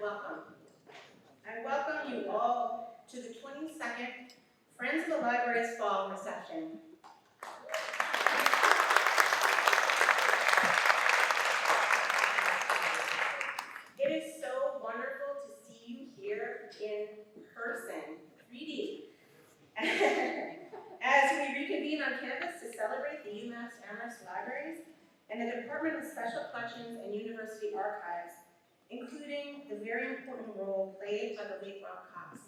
welcome. I welcome you all to the 22nd Friends of the Library's Fall Reception. It is so wonderful to see you here in person, 3D, as we reconvene on campus to celebrate the UMass Amherst Libraries and the Department of Special Collections and University Archives, including the very important role played by the late Rob Cox,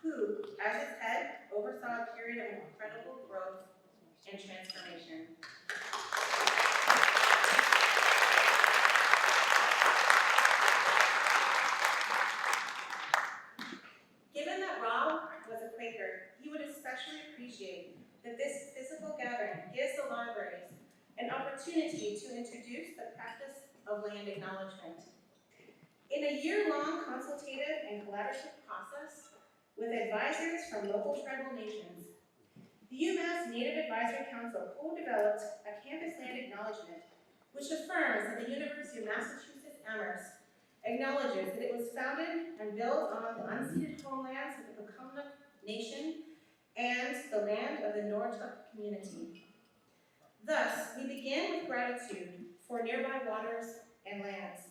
who, as its head, oversaw a period of incredible growth and transformation. Given that Rob was a Quaker, he would especially appreciate that this physical gathering gives the libraries an opportunity to introduce the practice of land acknowledgement. In a year-long consultative and collaborative process with advisors from local tribal nations, the UMass Native Advisory Council co-developed a campus land acknowledgement which affirms that the University of Massachusetts Amherst acknowledges that it was founded and built on the unceded homelands of the Kumble Nation and the land of the Nortuk community. Thus, we begin with gratitude for nearby waters and lands.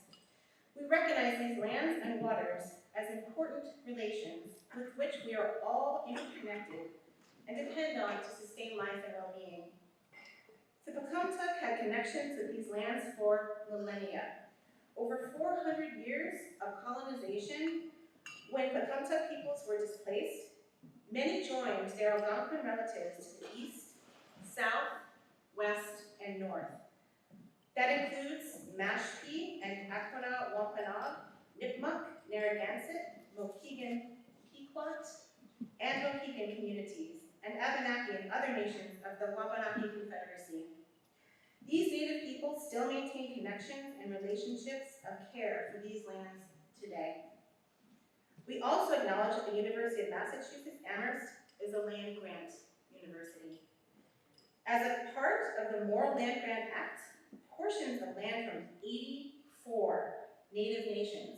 We recognize these lands and waters as important relations with which we are all interconnected and depend on to sustain life and well-being. The Pocumtuck had connections with these lands for millennia. Over 400 years of colonization, when Pocumtuck peoples were displaced, many joined their Algonquin relatives to the east, south, west, and north. That includes Mashpee and Acknowledgement, Wampanoag, Nipmuc, Narragansett, Mohegan, Pequot, and Mohegan communities, and Abenaki and other nations of the Wabanaki Confederacy. These Native peoples still maintain connections and relationships of care for these lands today. We also acknowledge that the University of Massachusetts Amherst is a land-grant university. As a part of the Moral Land Grant Act, portions of land from 84 Native nations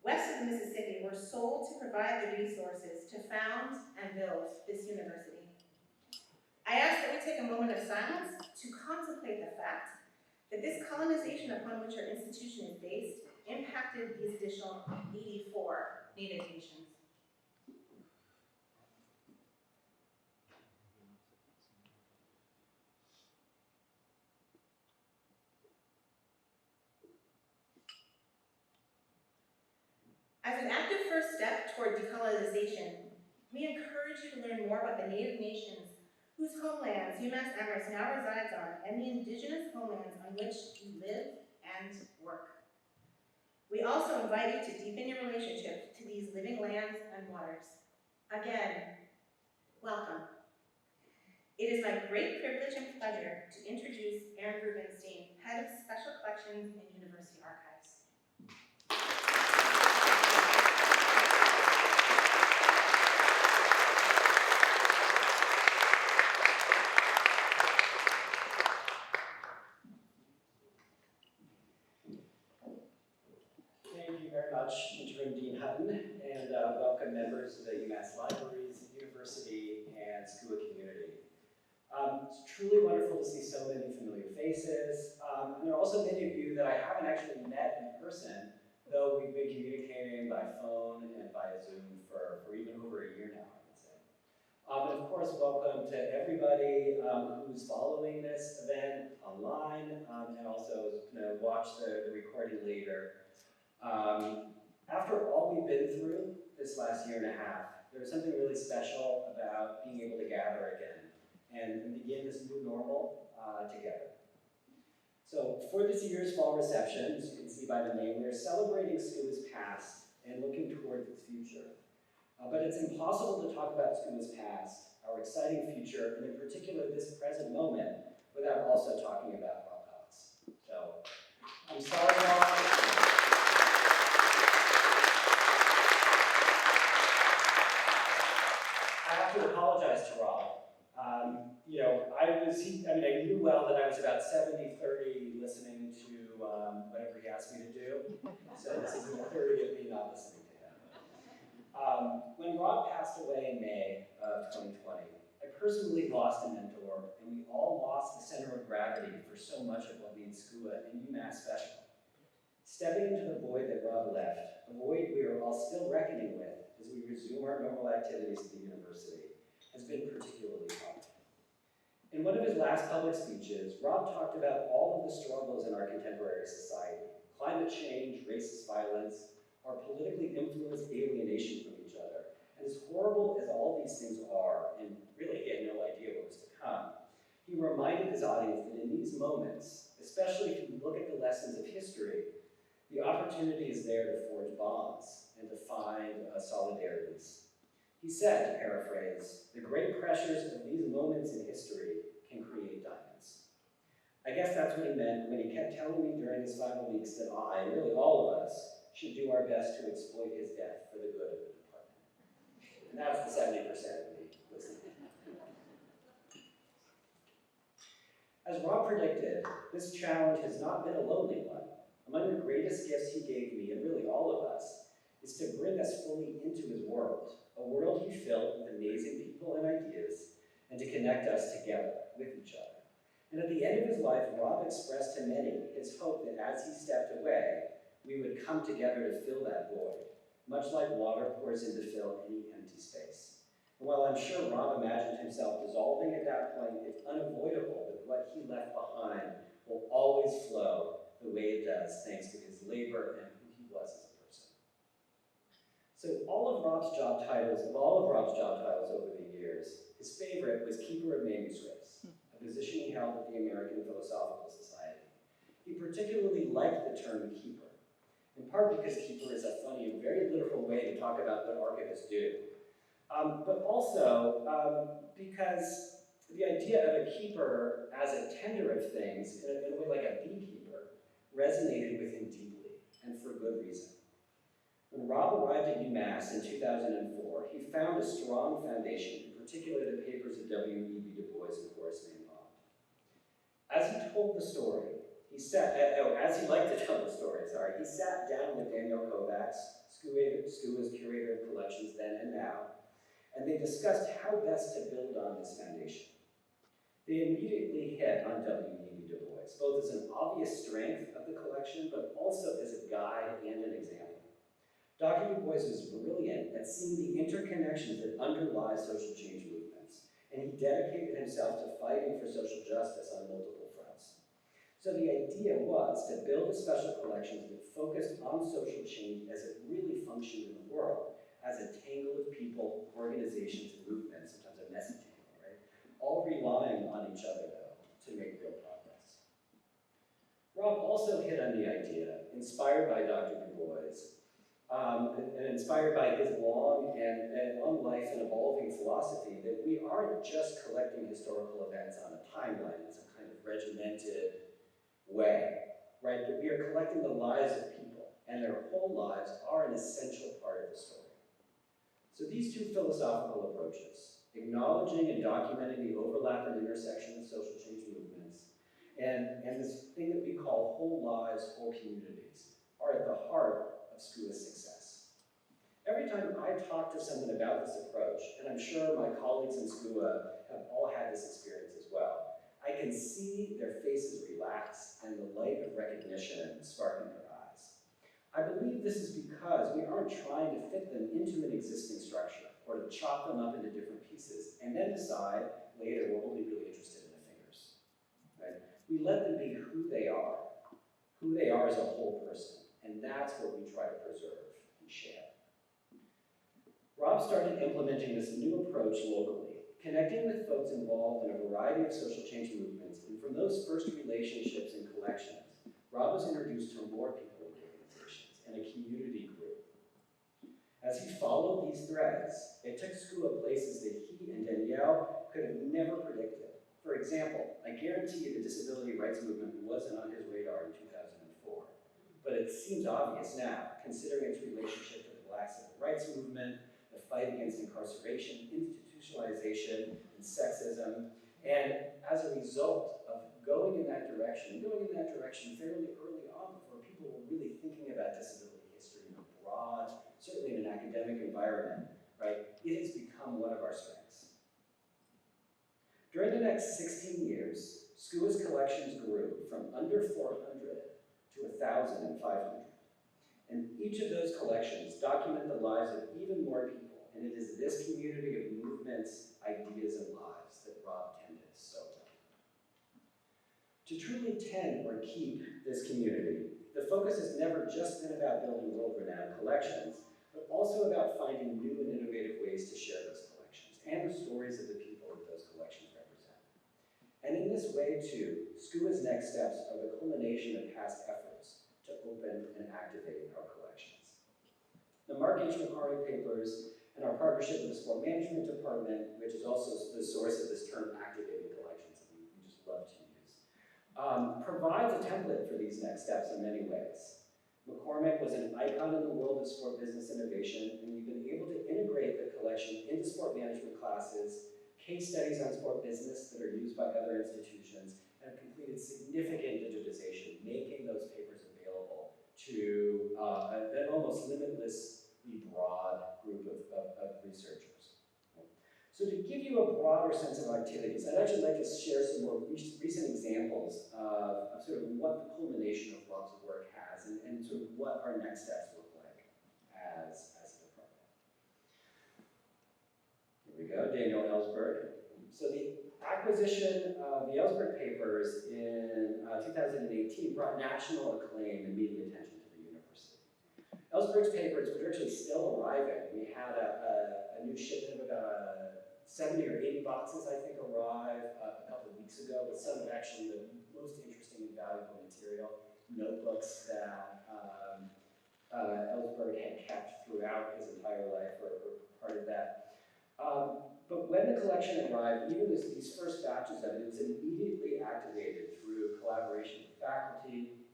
west of the Mississippi were sold to provide the resources to found and build this university. I ask that we take a moment of silence to contemplate the fact that this colonization upon which our institution is based impacted these additional 84 Native nations. As an active first step toward decolonization, we encourage you to learn more about the Native nations whose homelands UMass Amherst now resides on, and the indigenous homelands on which you live and work. We also invite you to deepen your relationship to these living lands and waters. Again, welcome. It is my great privilege and pleasure to introduce Aaron Rubinstein, Head of Special Collections and University Archives. Thank you very much, Interim Dean Hutton, and welcome members of the UMass Libraries, University, and SCUA community. It's truly wonderful to see so many familiar faces, and there are also many of you that I haven't actually met in person, though we've been communicating by phone and via Zoom for even over a year now, I would say. And of course, welcome to everybody who's following this event online, and also is going to watch the recording later. After all we've been through this last year and a half, there's something really special about being able to gather again and begin this new normal together. So for this year's fall reception, as you can see by the name, we're celebrating SCUA's past and looking towards its future. But it's impossible to talk about SCUA's past, our exciting future, and in particular this present moment, without also talking about Rob Cox. So I'm sorry, Rob. I have to apologize to Rob. I knew well that I was about 70-30 listening to whatever he asks me to do. So this is a recording of me not listening to him. When Rob passed away in May of 2020, I personally lost a mentor, and we all lost the center of gravity for so much of what made SCUA and UMass special. Stepping into the void that Rob left, a void we are all still reckoning with as we resume our normal activities at the university, has been particularly hard. In one of his last public speeches, Rob talked about all of the struggles in our contemporary society: climate change, racist violence, our politically influenced alienation from each other. And as horrible as all these things are, and really he had no idea what was to come, he reminded his audience that in these moments, especially if you look at the lessons of history, the opportunity is there to forge bonds and to find solidarities. He said, to paraphrase, "The great pressures of these moments in history can create diamonds." I guess that's what he meant when he kept telling me during his final weeks that I, and really all of us, should do our best to exploit his death for the good of the department. And that was the 70% of me listening. As Rob predicted, this challenge has not been a lonely one. Among the greatest gifts he gave me, and really all of us, is to bring us fully into his world, a world he filled with amazing people and ideas, and to connect us together with each other. And at the end of his life, Rob expressed to many his hope that as he stepped away, we would come together to fill that void, much like water pours in to fill any empty space. And while I'm sure Rob imagined himself dissolving at that point, it's unavoidable that what he left behind will always flow the way it does, thanks to his labor and who he was as a person. So of all of Rob's job titles over the years, his favorite was Keeper of Manuscripts, a position he held at the American Philosophical Society. He particularly liked the term keeper, in part because keeper is a funny and very literal way to talk about what archivists do, but also because the idea of a keeper as a tender of things, in a way like a beekeeper, resonated with him deeply, and for good reason. When Rob arrived at UMass in 2004, he found a strong foundation, in particular the papers of W.E.B. Du Bois and Horace Mann. As he told the story, he sat down with Daniel Kovacs, SCUA's curator of collections then and now, and they discussed how best to build on this foundation. They immediately hit on W.E.B. Du Bois, both as an obvious strength of the collection, but also as a guide and an example. Dr. Du Bois was brilliant at seeing the interconnections that underlie social change movements, and he dedicated himself to fighting for social justice on multiple fronts. So the idea was to build a special collection that focused on social change as it really functioned in the world, as a tangle of people, organizations, and movements, sometimes a messy tangle, right? All relying on each other, though, to make real progress. Rob also hit on the idea, inspired by Dr. Du Bois, and inspired by his long life and evolving philosophy, that we aren't just collecting historical events on a timeline in some kind of regimented way, right? But we are collecting the lives of people, and their whole lives are an essential part of the story. So these two philosophical approaches, acknowledging and documenting the overlap and intersection of social change movements, and this thing that we call whole lives, whole communities, are at the heart of SCUA's success. Every time I talk to someone about this approach, and I'm sure my colleagues in SCUA have all had this experience as well, I can see their faces relax and the light of recognition spark in their eyes. I believe this is because we aren't trying to fit them into an existing structure or to chop them up into different pieces and then decide later we're only really interested in the fingers. Right? We let them be who they are as a whole person, and that's what we try to preserve and share. Rob started implementing this new approach locally, connecting with folks involved in a variety of social change movements, and from those first relationships and collections, Rob was introduced to more people and organizations, and a community grew. As he followed these threads, it took SCUA places that he and Danielle could have never predicted. For example, I guarantee you the disability rights movement wasn't on his radar in 2004, but it seems obvious now, considering its relationship to the Black civil rights movement, the fight against incarceration, institutionalization, and sexism, and as a result of going in that direction fairly early on before people people were really thinking about disability history in a broad, certainly in an academic environment, right, it has become one of our strengths. During the next 16 years, SCUA's collections grew from under 400 to 1,500. And each of those collections document the lives of even more people, and it is this community of movements, ideas, and lives that Rob tended so well. To truly tend or keep this community, the focus has never just been about building world-renowned collections, but also about finding new and innovative ways to share those collections and the stories of the people that those collections represent. And in this way, too, SCUA's next steps are the culmination of past efforts to open and activate our collections. The Mark H. McCarty Papers and our partnership with the Sport Management Department, which is also the source of this term activating collections that we just love to use, provides a template for these next steps in many ways. McCormick was an icon in the world of sport business innovation, and we've been able to integrate the collection into sport management classes, case studies on sport business that are used by other institutions, and have completed significant digitization, making those papers available to an almost limitlessly broad group of researchers. So to give you a broader sense of activities, I'd actually like to share some more recent examples of sort of what the culmination of Rob's work has and sort of what our next steps look like as a department. Here we go, Daniel Ellsberg. So the acquisition of the Ellsberg Papers in 2018 brought national acclaim and media attention to the university. Ellsberg's papers were actually still arriving. We had a new shipment of about 70 or 80 boxes, I think, arrive a couple of weeks ago with some of actually the most interesting and valuable material, notebooks that Ellsberg had kept throughout his entire life or part of that. But when the collection arrived, even these first batches of it, it was immediately activated through collaboration with faculty.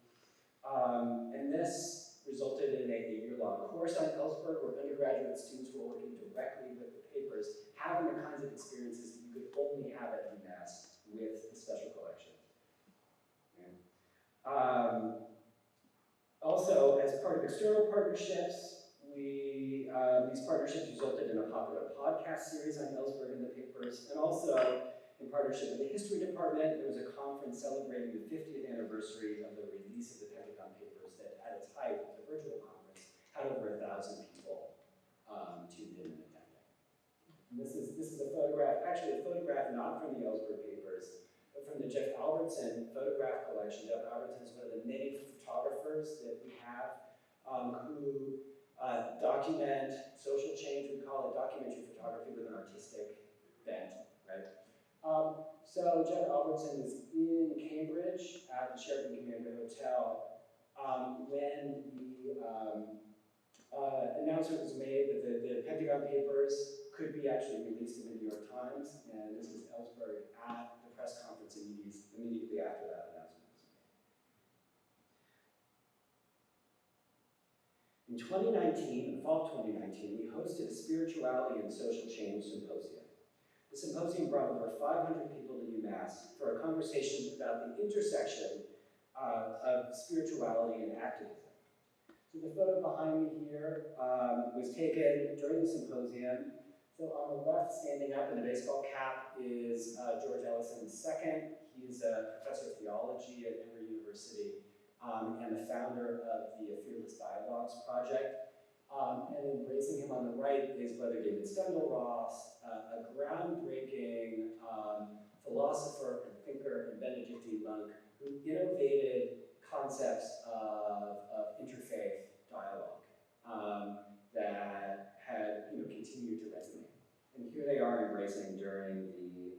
And this resulted in a year-long course on Ellsberg where undergraduate students were working directly with the papers, having the kinds of experiences that you could only have at UMass with the special collection. Yeah. Also, as part of external partnerships, these partnerships resulted in a popular podcast series on Ellsberg and the papers, and also in partnership with the history department, there was a conference celebrating the 50th anniversary of the release of the Pentagon Papers that at its height, it was a virtual conference, had over 1,000 people tuned in and attending. And this is a photograph, actually a photograph not from the Ellsberg Papers, but from the Jeff Albertson photograph collection. Jeff Albertson is one of the many photographers that we have who document social change, we call it documentary photography with an artistic bent, right? So Jeff Albertson was in Cambridge at the Sheraton Commander Hotel when the announcement was made that the Pentagon Papers could be actually released in the New York Times, and this is Ellsberg at the press conference immediately after that announcement. In 2019, in the fall of 2019, we hosted a Spirituality and Social Change Symposium. The symposium brought over 500 people to UMass for a conversation about the intersection of spirituality and activism. So the photo behind me here was taken during the symposium. So on the left, standing up in a baseball cap, is George Ellison II. He's a professor of theology at Emory University. And the founder of the Fearless Dialogues Project. And embracing him on the right is Brother David Stendhal-Ross, a groundbreaking philosopher and thinker and Benedictine monk who innovated concepts of interfaith dialogue that had continued to resonate. And here they are embracing during the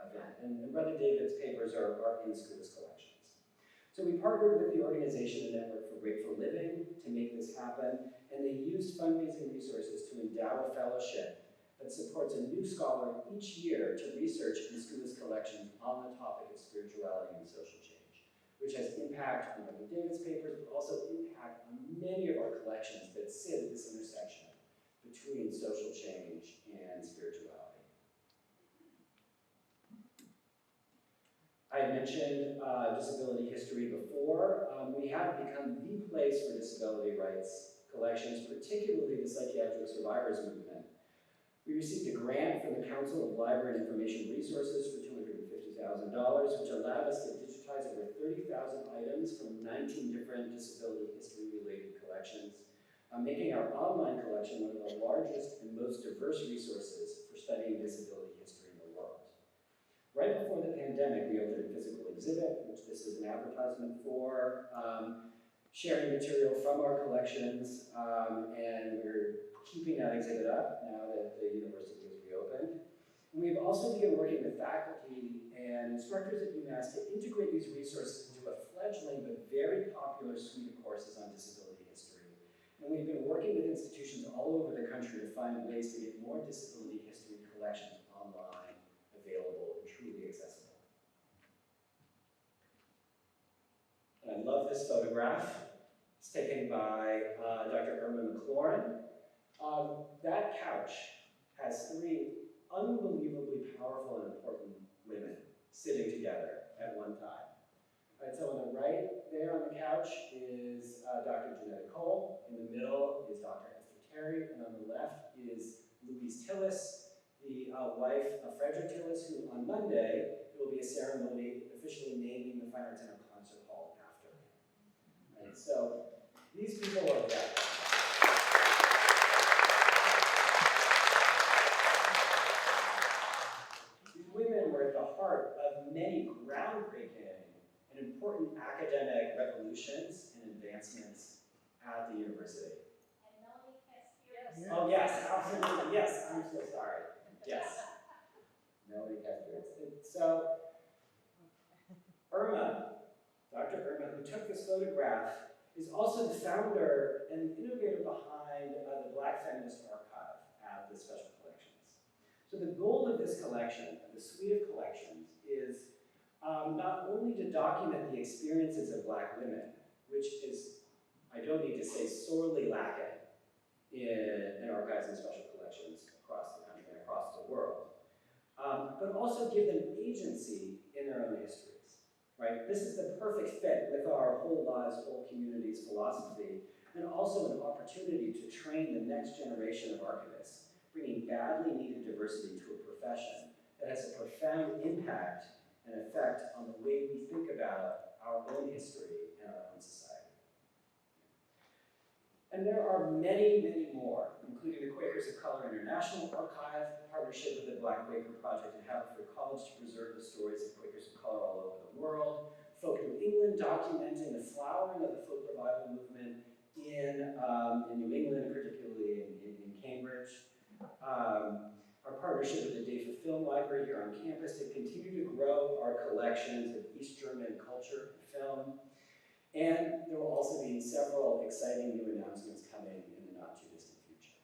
event. And Brother David's papers are in SCUA's collections. So we partnered with the organization and Network for Grateful Living to make this happen, and they used fundraising resources to endow a fellowship that supports a new scholar each year to research in SCUA's collections on the topic of spirituality and social change, which has impact on Brother David's papers, but also impact on many of our collections that sit at this intersection between social change and spirituality. I mentioned disability history before. We have become the place for disability rights collections, particularly the psychiatric survivors movement. We received a grant from the Council of Library and Information Resources for $250,000, which allowed us to digitize over 30,000 items from 19 different disability history-related collections, making our online collection one of the largest and most diverse resources for studying disability history in the world. Right before the pandemic, we opened a physical exhibit, which this is an advertisement for, sharing material from our collections, and we're keeping that exhibit up now that the university has reopened. And we've also begun working with faculty and instructors at UMass to integrate these resources into a fledgling but very popular suite of courses on disability history. And we've been working with institutions all over the country to find ways to get more disability history collections online, available, and truly accessible. And I love this photograph. It's taken by Dr. Irma McLaurin. That couch has three unbelievably powerful and important women sitting together at one time. All right, so on the right there on the couch is Dr. Janetta Cole. In the middle is Dr. Esther Terry, and on the left is Louise Tillis, the wife of Frederick Tillis, who on Monday there will be a ceremony officially naming the Fine Arts Center Concert Hall after him. Right, so these people are there. These women were at the heart of many groundbreaking and important academic revolutions and advancements at the university. And Melanie Casper. Oh yes, absolutely, yes, I'm so sorry. Yes. Melanie Casper. So, Irma, Dr. Irma, who took this photograph, is also the founder and the innovator behind the Black Feminist Archive at the Special Collections. So the goal of this collection, of the suite of collections, is not only to document the experiences of Black women, which is, I don't need to say, sorely lacking in archives and special collections across the country and across the world, but also give them agency in their own histories. Right? This is the perfect fit with our whole lives, whole communities philosophy, and also an opportunity to train the next generation of archivists, bringing badly needed diversity to a profession that has a profound impact and effect on the way we think about our own history and our own society. And there are many, many more, including the Quakers of Color International Archive, partnership with the Black Quaker Project at Haverford College to preserve the stories of Quakers of color all over the world, Folk New England documenting the flowering of the folk revival movement in New England, particularly in Cambridge. Our partnership with the Dafer Film Library here on campus to continue to grow our collections of East German culture and film. And there will also be several exciting new announcements coming in the not-too-distant future.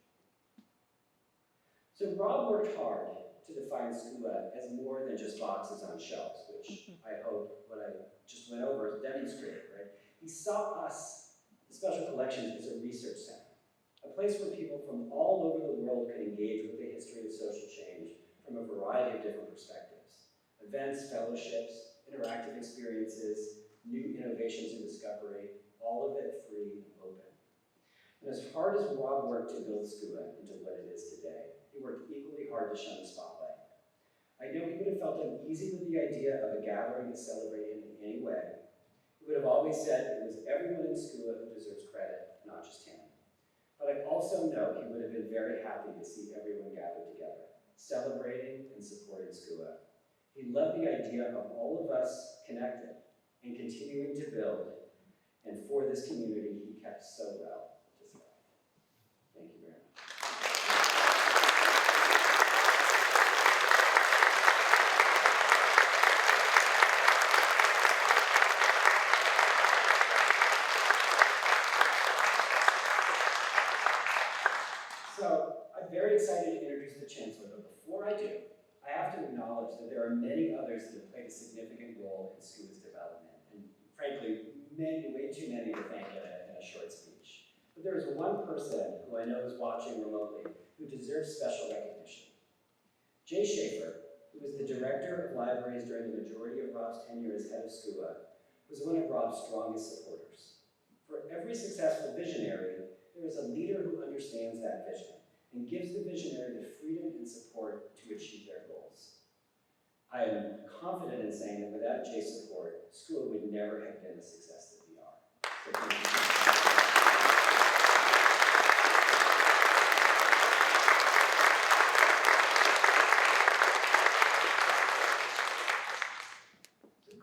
So Rob worked hard to define SCUA as more than just boxes on shelves, which I hope what I just went over demonstrated, right? He saw us, the Special Collections, as a research center, a place where people from all over the world could engage with the history of social change from a variety of different perspectives. Events, fellowships, interactive experiences, new innovations and discovery, all of it free and open. And as hard as Rob worked to build SCUA into what it is today, he worked equally hard to shun the spotlight. I know he would have felt uneasy with the idea of a gathering to celebrate him in any way. He would have always said it was everyone in SCUA who deserves credit, not just him. But I also know he would have been very happy to see everyone gathered together, celebrating and supporting SCUA. He loved the idea of all of us connected and continuing to build, and for this community he kept so well to thrive. Thank you very much. So I'm very excited to introduce the Chancellor, but before I do, I have to acknowledge that there are many others that have played a significant role in SCUA's development, and frankly, way too many to thank in a short speech. But there is one person who I know is watching remotely who deserves special recognition. Jay Schaefer, who who was the director of libraries during the majority of Rob's tenure as head of SCUA, was one of Rob's strongest supporters. For every successful visionary, there is a leader who understands that vision and gives the visionary the freedom and support to achieve their goals. I am confident in saying that without Jay's support, SCUA would never have been the success that we are. So thank you.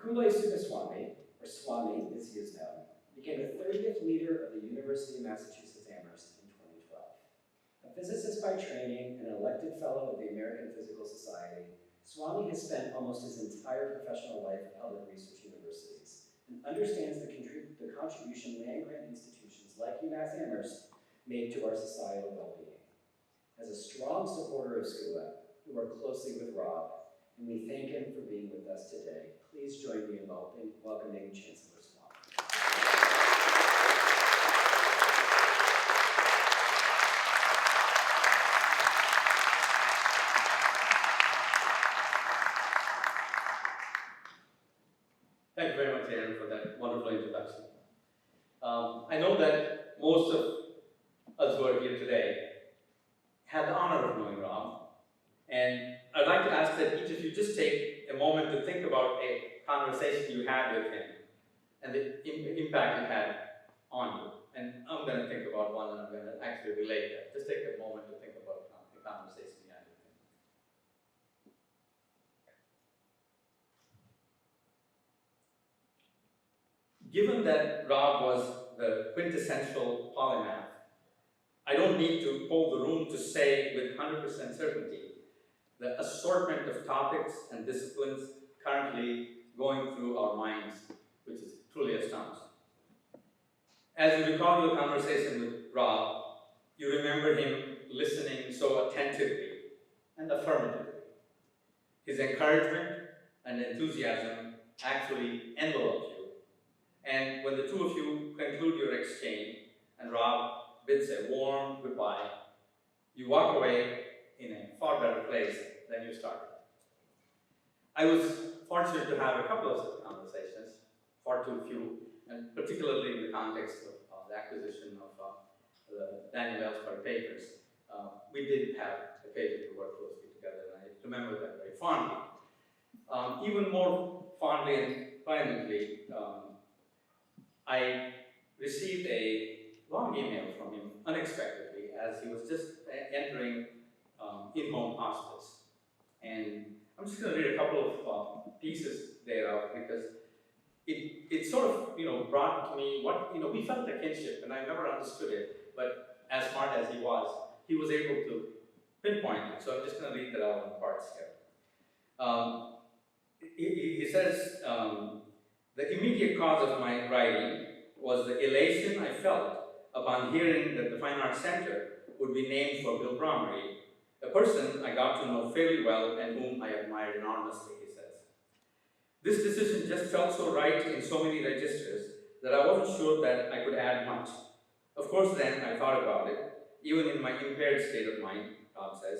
Kumble Subbaswamy, or Swamy as he is known, became the 30th leader of the University of Massachusetts Amherst in 2012. A physicist by training and an elected fellow of the American Physical Society, Swamy has spent almost his entire professional life at public research universities and understands the contribution land-grant institutions like UMass Amherst made to our societal well-being. As a strong supporter of SCUA, we work closely with Rob, and we thank him for being with us today. Please join me in welcoming Chancellor Swamy. Thank you very much, Aaron, for that wonderful introduction. I know that most of us who are here today had the honor of knowing Rob, and I'd like to ask that each of you just take a moment to think about a conversation you had with him and the impact it had on you. And I'm going to think about one and I'm going to actually relate that. Just take a moment to think about the conversation you had with him. Given that Rob was the quintessential polymath, I don't need to poll the room to say with 100% certainty the assortment of topics and disciplines currently going through our minds, which is truly astonishing. As you recall your conversation with Rob, you remember him listening so attentively and affirmatively. His encouragement and enthusiasm actually enveloped you. And when the two of you conclude your exchange and Rob bids a warm goodbye, you walk away in a far better place than you started. I was fortunate to have a couple of such conversations, far too few, and particularly in the context of the acquisition of the Daniel Ellsberg Papers. We did have occasion to work closely together, and I remember that very fondly. Even more fondly and poignantly, I received a long email from him unexpectedly as he was just entering in-home hospice. And I'm just going to read a couple of pieces thereof because it sort of brought to me what we felt a kinship, and I never understood it. But as smart as he was able to pinpoint it. So I'm just going to read that out in parts here. He says, the immediate cause of my writing was the elation I felt upon hearing that the Fine Arts Center would be named for Bill Bromley, a person I got to know fairly well and whom I admired enormously, he says. This decision just felt so right in so many registers that I wasn't sure that I could add much. Of course, then I thought about it, even in my impaired state of mind, Rob says.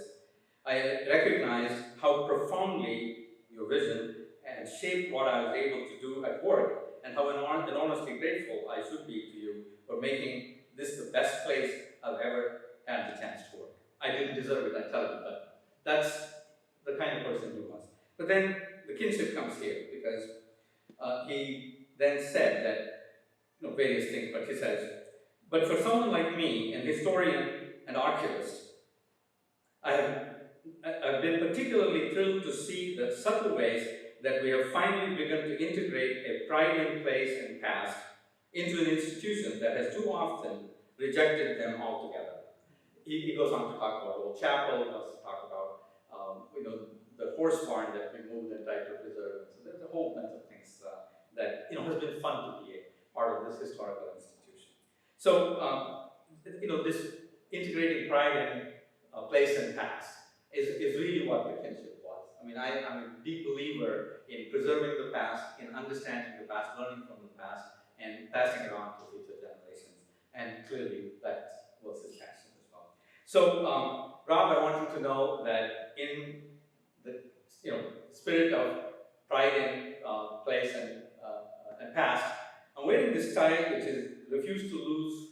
I recognized how profoundly your vision and shaped what I was able to do at work, and how enormously grateful I should be to you for making this the best place I've ever had the chance to work. I didn't deserve it, I tell you, but that's the kind of person he was. But then the kinship comes here, because he then said that, various things, but he says, but for someone like me, an historian and archivist, I've been particularly thrilled to see the subtle ways that we have finally begun to integrate a pride in place and past into an institution that has too often rejected them altogether. He goes on to talk about Old Chapel, he goes to talk about the horse barn that we moved and tried to preserve. So there's a whole bunch of things that has been fun to be a part of this historical institution. So this integrating pride in place and past is really what the kinship was. I mean, I'm a deep believer in preserving the past, in understanding the past, learning from the past, and passing it on to future generations. And clearly, that was his passion as well. So, Rob, I want you to know that in the refuse to lose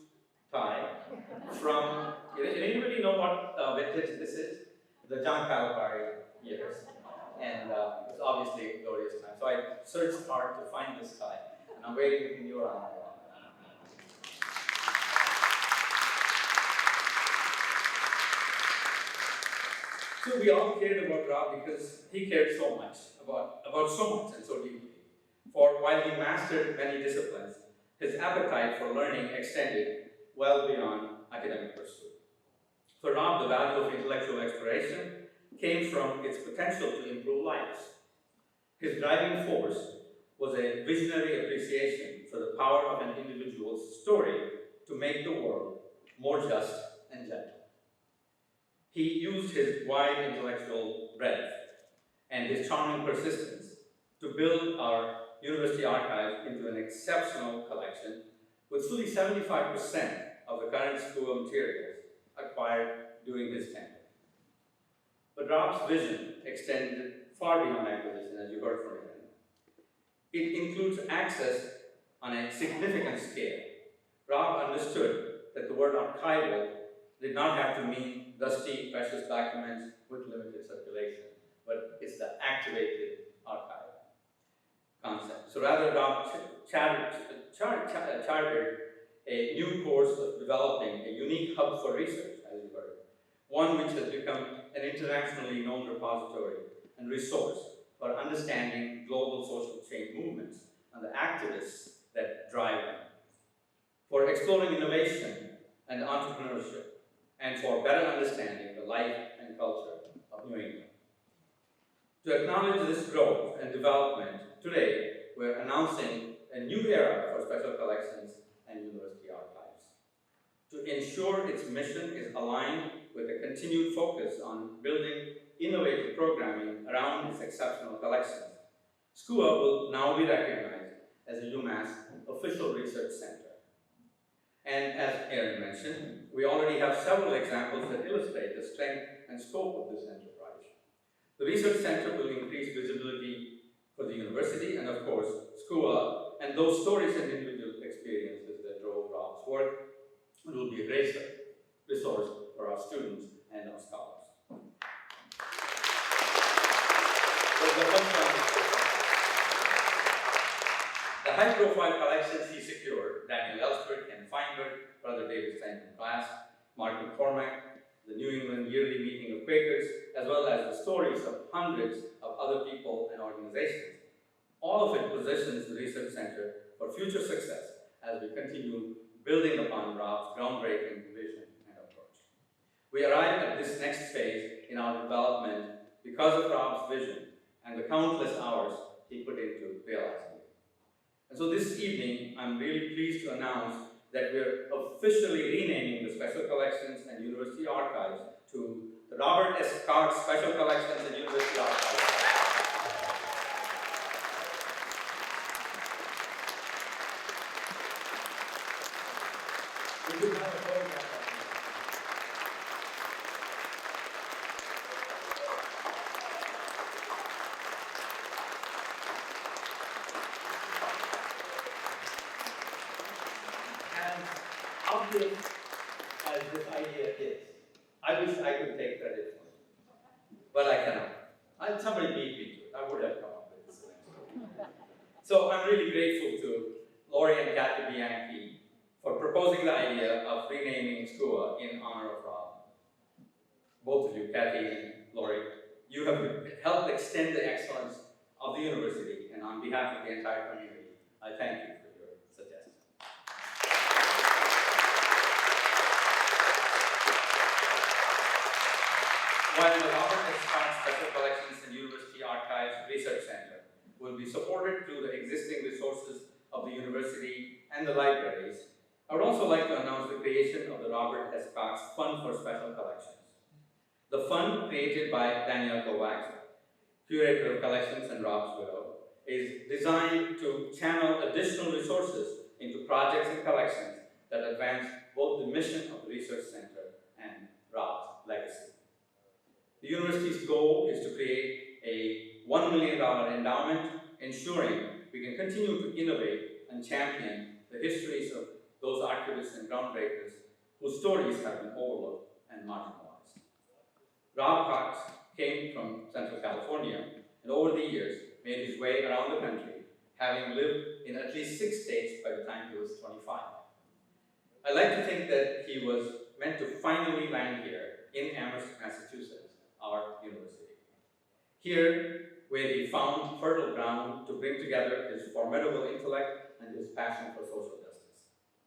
tie from, anybody know what vintage this is? The John Calipari years. And it was obviously a glorious time. So I searched hard to find this tie, and I'm waiting in your honor. So we all cared about Rob because he cared so much about so much and so deeply. For while he mastered many disciplines, his appetite for learning extended well beyond academic pursuit. For Rob, the value of intellectual exploration came from its potential to improve lives. His driving force was a visionary appreciation for the power of an individual's story to make the world more just and gentle. He used his wide intellectual breadth and his charming persistence to build our university archive into an exceptional collection with fully 75% of the current SCUA materials acquired during his tenure. But Rob's vision extended far beyond acquisition, as you heard from him. It includes access on a significant scale. Rob understood that the word archival did not have to mean dusty, precious documents with limited circulation, but it's the activated archive concept. So rather, Rob chartered a new course of developing a unique hub for research, as you heard, one which has become an internationally known repository and resource for understanding global social change movements and the activists that drive them, for exploring innovation and entrepreneurship, and for better understanding the life and culture of New England. To acknowledge this growth and development, today we're announcing a new era for special collections and university archives. To ensure its mission is aligned with a continued focus on building innovative programming around its exceptional collections, SCUA will now be recognized as a UMass official research center. And as Aaron mentioned, we already have several examples that illustrate the strength and scope of this enterprise. The research center will increase visibility for the university and, of course, SCUA, and those stories and individual experiences that drove Rob's work. It will be a great resource for our students and our scholars. The high-profile collections he secured, Daniel Ellsberg and Feinberg, Brother David Stanton Glass, Mark McCormack, the New England Yearly Meeting of Quakers, as well as the stories of hundreds of other people and organizations. All of it positions the Research Center for future success as we continue building upon Rob's groundbreaking vision and approach. We arrive at this next phase in our development because of Rob's vision and the countless hours he put into realizing it. And so this evening, I'm really pleased to announce that we're officially renaming the Special Collections and University Archives to the Robert S Cox Special Collections and University Archives. We do have a photograph. Obvious as this idea is, I wish I could take credit for it, but I cannot. Somebody beat me to it. I would have come up with this. So I'm really grateful to Lori and Kathy Bianchi for proposing the idea of renaming SCUA in honor of Rob. Both of you, Kathy and Lori, you have helped extend the excellence of the university, and on behalf of the entire community, I thank you for your suggestion. While the Robert S Cox Special Collections and University Archives Research Center will be supported through the existing resources of the university and the libraries, I would also like to announce the creation of the Robert S Cox Fund for Special Collections. The fund, created by Daniel Kovacs, Curator of Collections and Rob's widow, is designed to channel additional resources into projects and collections that advance both the mission of the Research Center and Rob's legacy. The university's goal is to create a $1 million endowment, ensuring we can continue to innovate and champion the histories of those activists and groundbreakers whose stories have been overlooked and marginalized. Rob Cox came from Central California and over the years made his way around the country, having lived in at least 6 states by the time he was 25. I like to think that he was meant to finally land here in Amherst, Massachusetts, our university. Here, where he found fertile ground to bring together his formidable intellect and his passion for social justice.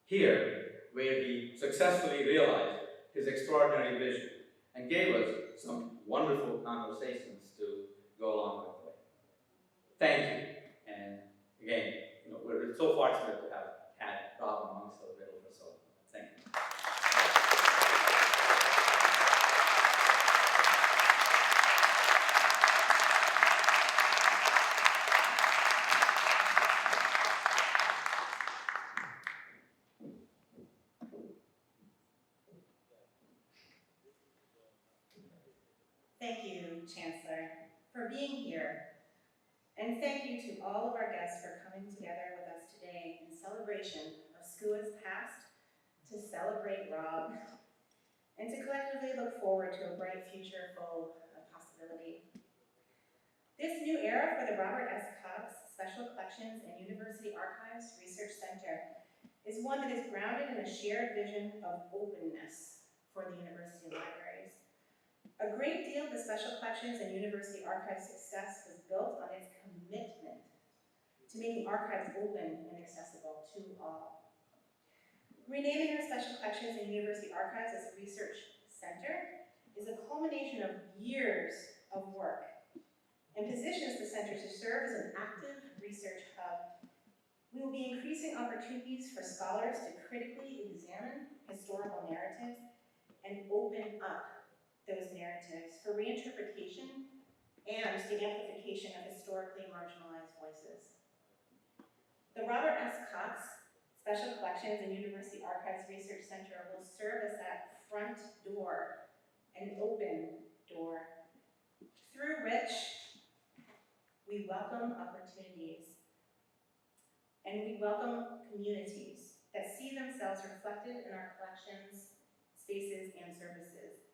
Here, where he successfully realized his extraordinary vision and gave us some wonderful conversations to go along with the way. Thank you. And again, we're so fortunate to have had Rob amongst us for so long. Thank you. Thank you, Chancellor, for being here. And thank you to all of our guests for coming together with us today in celebration of SCUA's past, to celebrate Rob, and to collectively look forward to a bright future full of possibility. This new era for the Robert S Cox Special Collections and University Archives Research Center is one that is grounded in a shared vision of openness for the university libraries. A great deal of the Special Collections and University Archives success was built on its commitment to making archives open and accessible to all. Renaming our Special Collections and University Archives as a research center is a culmination of years of work and positions the center to serve as an active research hub. We will be increasing opportunities for scholars to critically examine historical narratives and open up those narratives for reinterpretation and the amplification of historically marginalized voices. The Robert S Cox Special Collections and University Archives Research Center will serve as that front door, an open door, through which we welcome opportunities and we welcome communities that see themselves reflected in our collections, spaces, and services.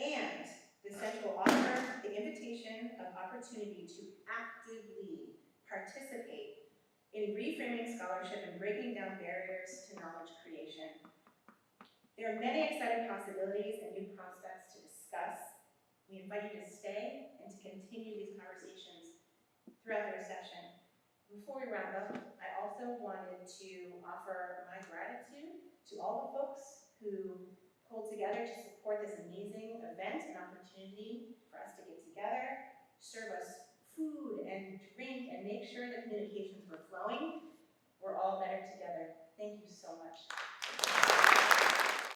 And the center will offer the invitation of opportunity to actively participate in reframing scholarship and breaking down barriers to knowledge creation. There are many exciting possibilities and new prospects to discuss. We invite you to stay and to continue these conversations throughout the reception. Before we wrap up, I also wanted to offer my gratitude to all the folks who pulled together to support this amazing event and opportunity for us to get together, serve us food and drink, and make sure the communications were flowing.